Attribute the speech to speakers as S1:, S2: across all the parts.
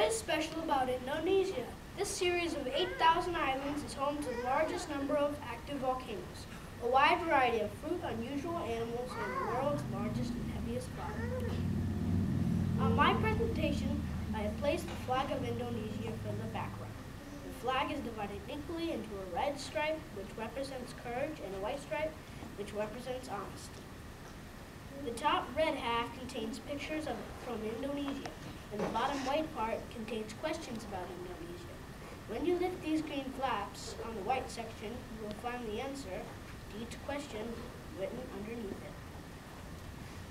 S1: is special about Indonesia? This series of 8,000 islands is home to the largest number of active volcanoes, a wide variety of fruit, unusual animals, and the world's largest and heaviest cloud. On my presentation, I have placed the flag of Indonesia for the background. The flag is divided equally into a red stripe, which represents courage, and a white stripe, which represents honesty. The top red half contains pictures from Indonesia, and the bottom white part contains questions about Indonesia. When you lift these green flaps on the white section, you will find the answer to each question written underneath it.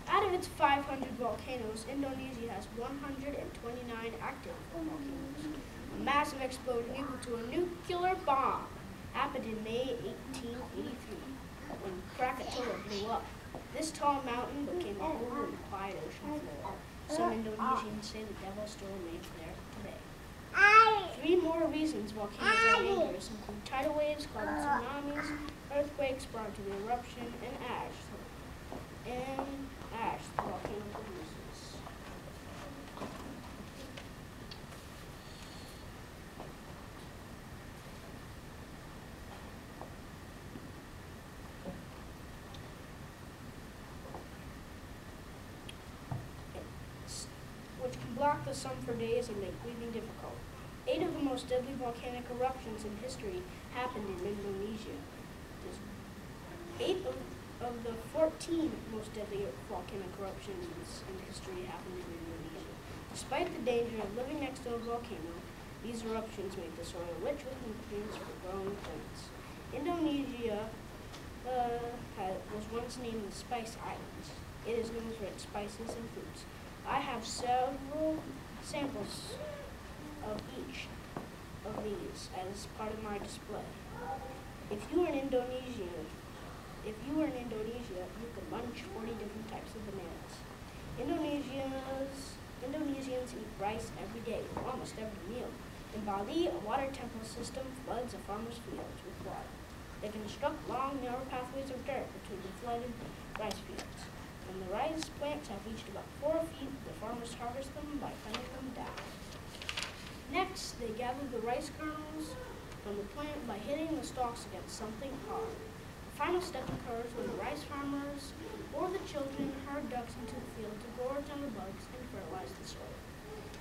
S1: Out of its 500 volcanoes, Indonesia has 129 active volcanoes. A massive explosion equal to a nuclear bomb happened in May 1883 when Krakatoa blew up. This tall mountain became a hole in the quiet ocean floor. Some Indonesians say the devil still remains there today. 3 more reasons volcanoes are dangerous include tidal waves called tsunamis, earthquakes brought to the eruption, and ash. The volcano produces. Which can block the sun for days and make breathing difficult. 8 of the most deadly volcanic eruptions in history happened in Indonesia. 8 of the 14 most deadly volcanic eruptions in history happened in Indonesia. Despite the danger of living next to a volcano, these eruptions make the soil rich with nutrients for growing plants. Indonesia was once named the Spice Islands. It is known for its spices and fruits. I have several samples of each of these as part of my display. If you were in Indonesia, you could munch 40 different types of bananas. Indonesians eat rice every day for almost every meal. In Bali, a water temple system floods a farmer's fields with water. They construct long, narrow pathways of dirt between the flooded rice fields. When the rice plants have reached about 4 feet, the farmers harvest them by cutting them down. Next, they gather the rice kernels from the plant by hitting the stalks against something hard. The final step occurs when the rice farmers or the children herd ducks into the field to gorge on the bugs and fertilize the soil.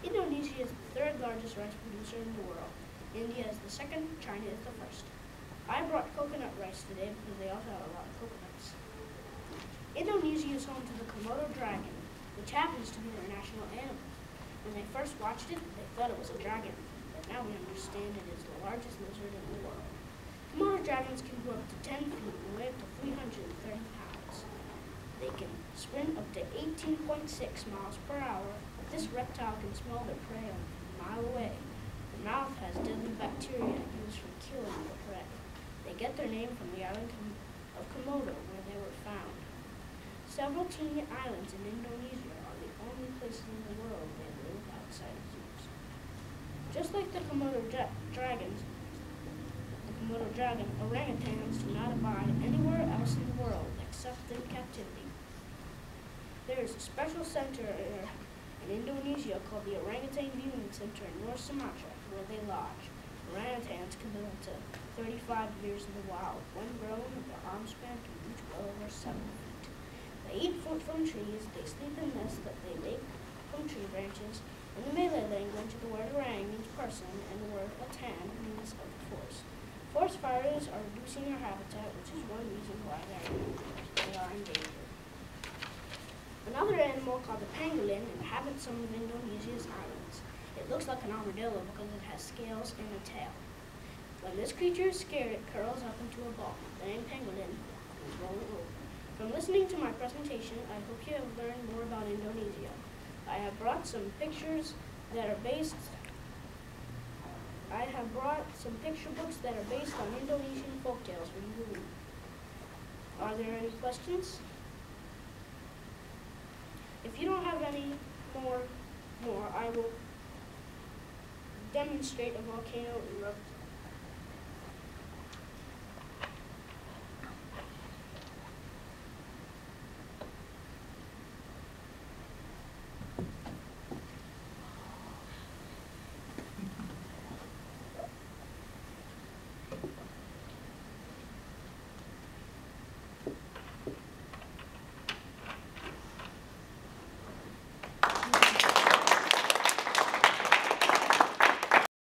S1: Indonesia is the 3rd largest rice producer in the world. India is the 2nd, China is the 1st. I brought coconut rice today because they also have a lot of coconuts. Indonesia is home to the Komodo dragon, which happens to be their national animal. When they first watched it, they thought it was a dragon, but now we understand it is the largest lizard in the world. Komodo dragons can grow up to 10 feet and weigh up to 330 pounds. They can sprint up to 18.6 miles per hour. This reptile can smell their prey a mile away. The mouth has deadly bacteria used for killing the prey. They get their name from the island of Komodo, where they were found. Several teeny islands in Indonesia are the only places in the world they live outside of zoos. Just like the Komodo dragon, orangutans do not abide anywhere else in the world except in captivity. There is a special center in Indonesia called the Orangutan Viewing Center in North Sumatra, where they lodge. Orangutans can live up to 35 years in the wild. When grown, their arm span can reach well over 7 feet. They eat fruit from trees. They sleep in nests that they make from tree branches. In the Malay language, the word orang means person, and the word atan means of the forest. Forest fires are reducing their habitat, which is one reason why they are endangered. Another animal called the pangolin inhabits some of Indonesia's islands. It looks like an armadillo because it has scales and a tail. When this creature is scared, it curls up into a ball. The name pangolin is rolling over. From listening to my presentation, I hope you have learned more about Indonesia. I have brought some picture books that are based on Indonesian folktales for you to read. Are there any questions? If you don't have any more, I will demonstrate a volcano erupting.